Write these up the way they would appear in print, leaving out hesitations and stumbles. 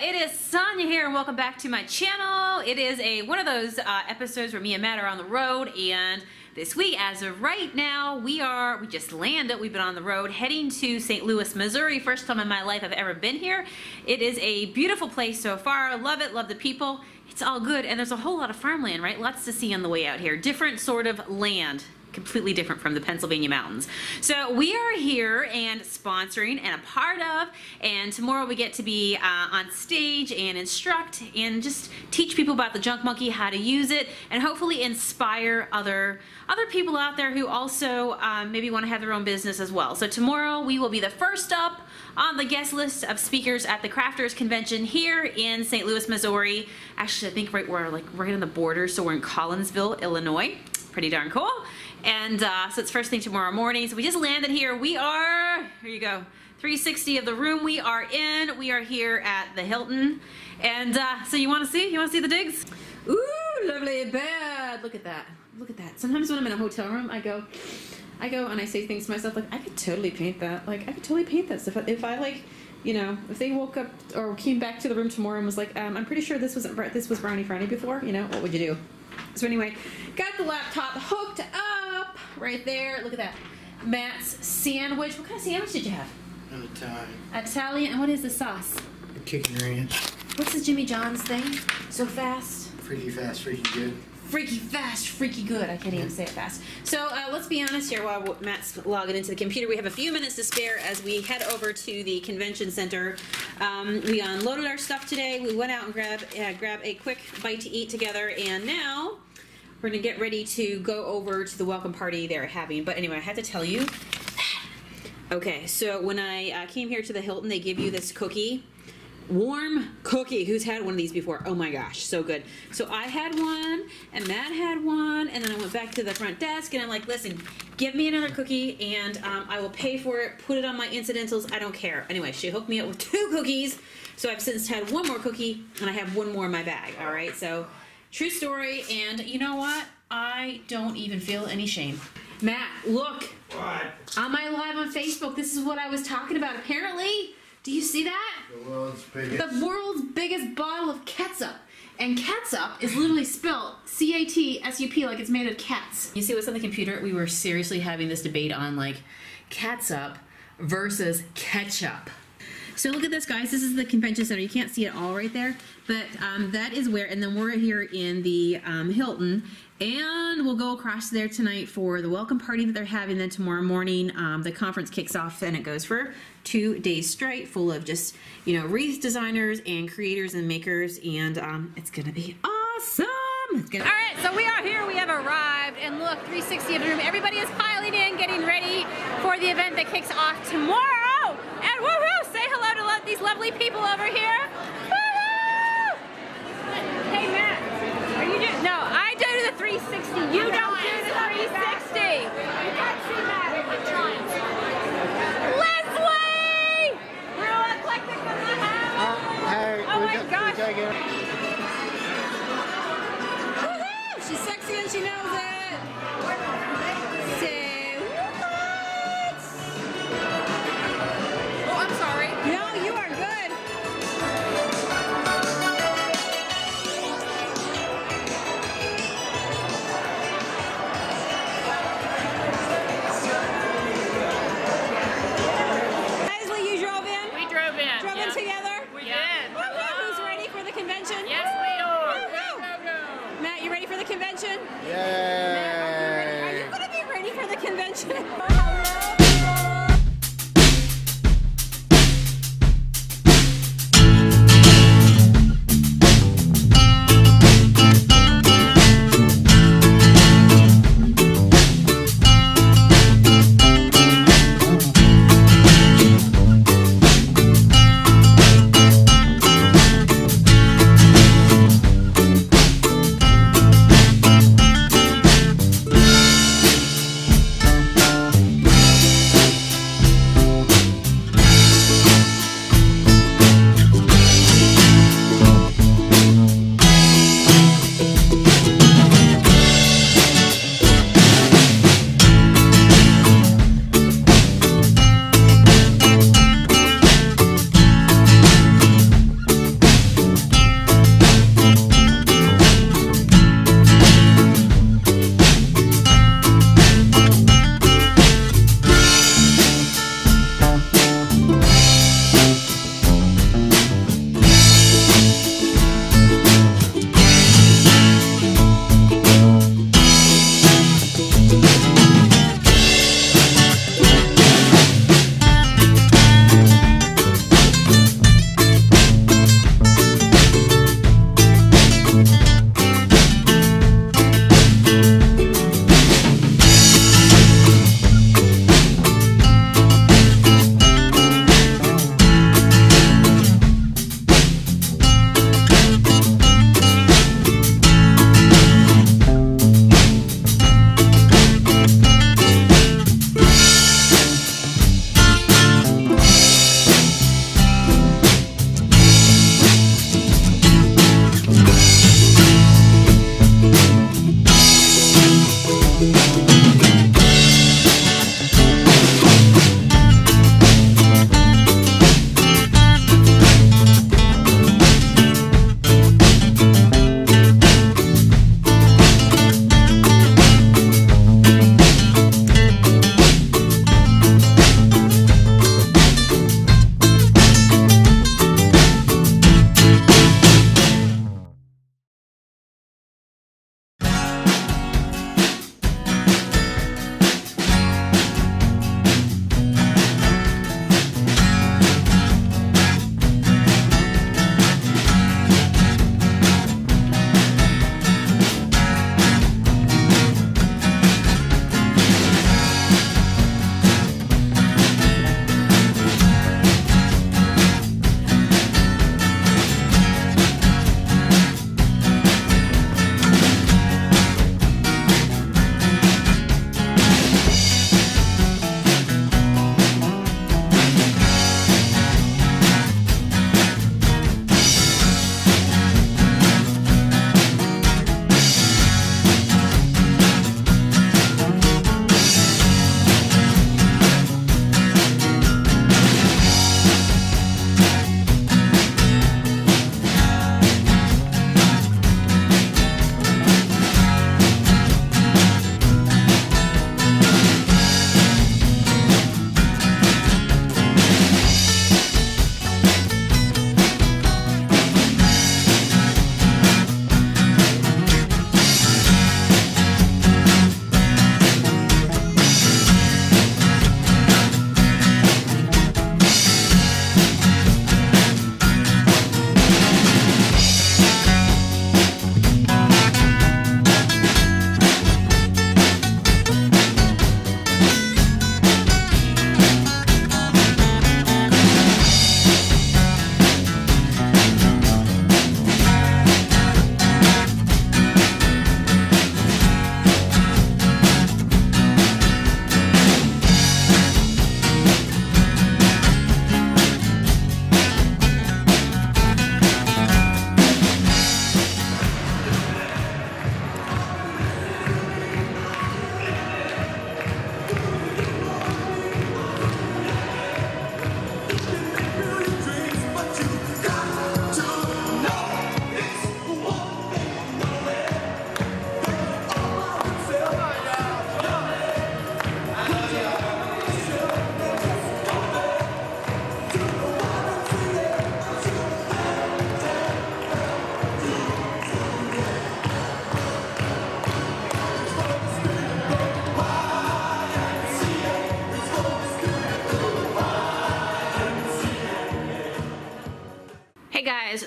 it is Sonia here and welcome back to my channel. It is one of those episodes where me and Matt are on the road, and this week, as of right now, we just landed. We've been on the road heading to St. Louis, Missouri. First time in my life I've ever been here. It is a beautiful place so far. Love it, love the people. It's all good, and there's a whole lot of farmland, right? Lots to see on the way out here. Different sort of land. Completely different from the Pennsylvania mountains. So we are here and sponsoring and a part of, and tomorrow we get to be on stage and instruct and just teach people about the junk monkey, how to use it, and hopefully inspire other people out there who also maybe want to have their own business as well. So tomorrow we will be the first up on the guest list of speakers at the Crafters Convention here in St. Louis, Missouri. Actually, I think we're right on the border, so we're in Collinsville, Illinois. Pretty darn cool. And so it's first thing tomorrow morning. So we just landed here. We are, here you go, 360 of the room we are in. We are here at the Hilton. And so you want to see? You want to see the digs? Ooh, lovely bed. Look at that. Look at that. Sometimes when I'm in a hotel room, I go and I say things to myself like, I could totally paint that. Like, I could totally paint this. If I like, you know, if they woke up or came back to the room tomorrow and was like, I'm pretty sure this was Brownie Friday before, you know, what would you do? So anyway, got the laptop hooked up right there. Look at that. Matt's sandwich. What kind of sandwich did you have? An Italian. Italian. And what is the sauce? Chicken ranch. What's the Jimmy John's thing? So fast? Freaky fast, freaky good. Freaky fast, freaky good. I can't even say it fast. So let's be honest here while Matt's logging into the computer. We have a few minutes to spare as we head over to the convention center. We unloaded our stuff today. We went out and grabbed a quick bite to eat together, and now we're going to get ready to go over to the welcome party they're having. But anyway, I had to tell you. Okay, so when I came here to the Hilton, they give you this cookie. Warm cookie. Who's had one of these before? Oh my gosh, so good. So I had one, and Matt had one, and then I went back to the front desk, and I'm like, listen, give me another cookie, and I will pay for it, put it on my incidentals, I don't care. Anyway, she hooked me up with 2 cookies, so I've since had 1 more cookie, and I have 1 more in my bag, all right? So, true story, and you know what? I don't even feel any shame. Matt, look. What? On my live on Facebook, this is what I was talking about. Apparently, do you see that? The world's biggest. The world's biggest bottle of catsup. And catsup is literally spelled C-A-T-S-U-P, like it's made of cats. You see what's on the computer? We were seriously having this debate on like catsup versus ketchup. So look at this, guys. This is the convention center. You can't see it all right there, but that is where, and then we're here in the Hilton, and we'll go across there tonight for the welcome party that they're having. Then tomorrow morning, the conference kicks off, and it goes for 2 days straight, full of just, you know, wreath designers and creators and makers, and it's gonna be awesome. All right, so we are here. We have arrived, and look, 360 of the room. Everybody is piling in, getting ready for the event that kicks off tomorrow. And woohoo! Say hello to these lovely people over here. Woohoo! Hey Matt, are you doing? No, I do the 360. You don't do the 360. You can't see Matt. I'm trying. Leslie! We're all eclectic in the house. Hey, oh my gosh. Woohoo! She's sexy and she knows it. Say what? Oh, I'm sorry. No, you are good.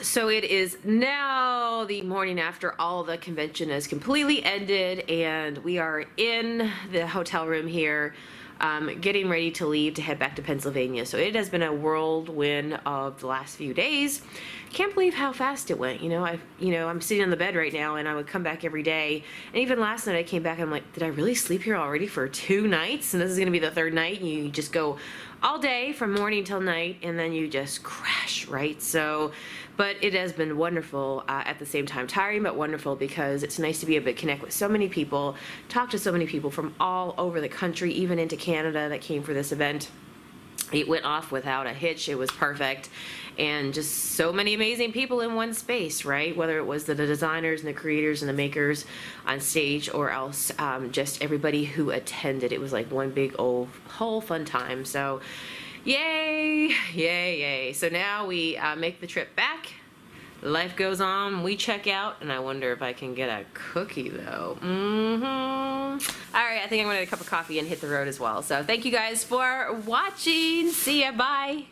So it is now the morning after all the convention is completely ended, and we are in the hotel room here, getting ready to leave to head back to Pennsylvania. So it has been a whirlwind of the last few days. Can't believe how fast it went. I'm sitting on the bed right now, and I would come back every day. And even last night I came back and I'm like, did I really sleep here already for 2 nights? And this is gonna be the 3rd night, and you just go all day from morning till night, and then you just crash, right? So, but it has been wonderful at the same time. Tiring, but wonderful, because it's nice to be able to connect with so many people, talk to so many people from all over the country, even into Canada, that came for this event. It went off without a hitch. It was perfect. And just so many amazing people in one space, right? Whether it was the designers and the creators and the makers on stage, or else just everybody who attended. It was like one big old whole fun time. So yay, yay, yay. So now we make the trip back. Life goes on, we check out, and I wonder if I can get a cookie though. All right, I think I'm gonna get a cup of coffee and hit the road as well. So thank you guys for watching. See ya, bye.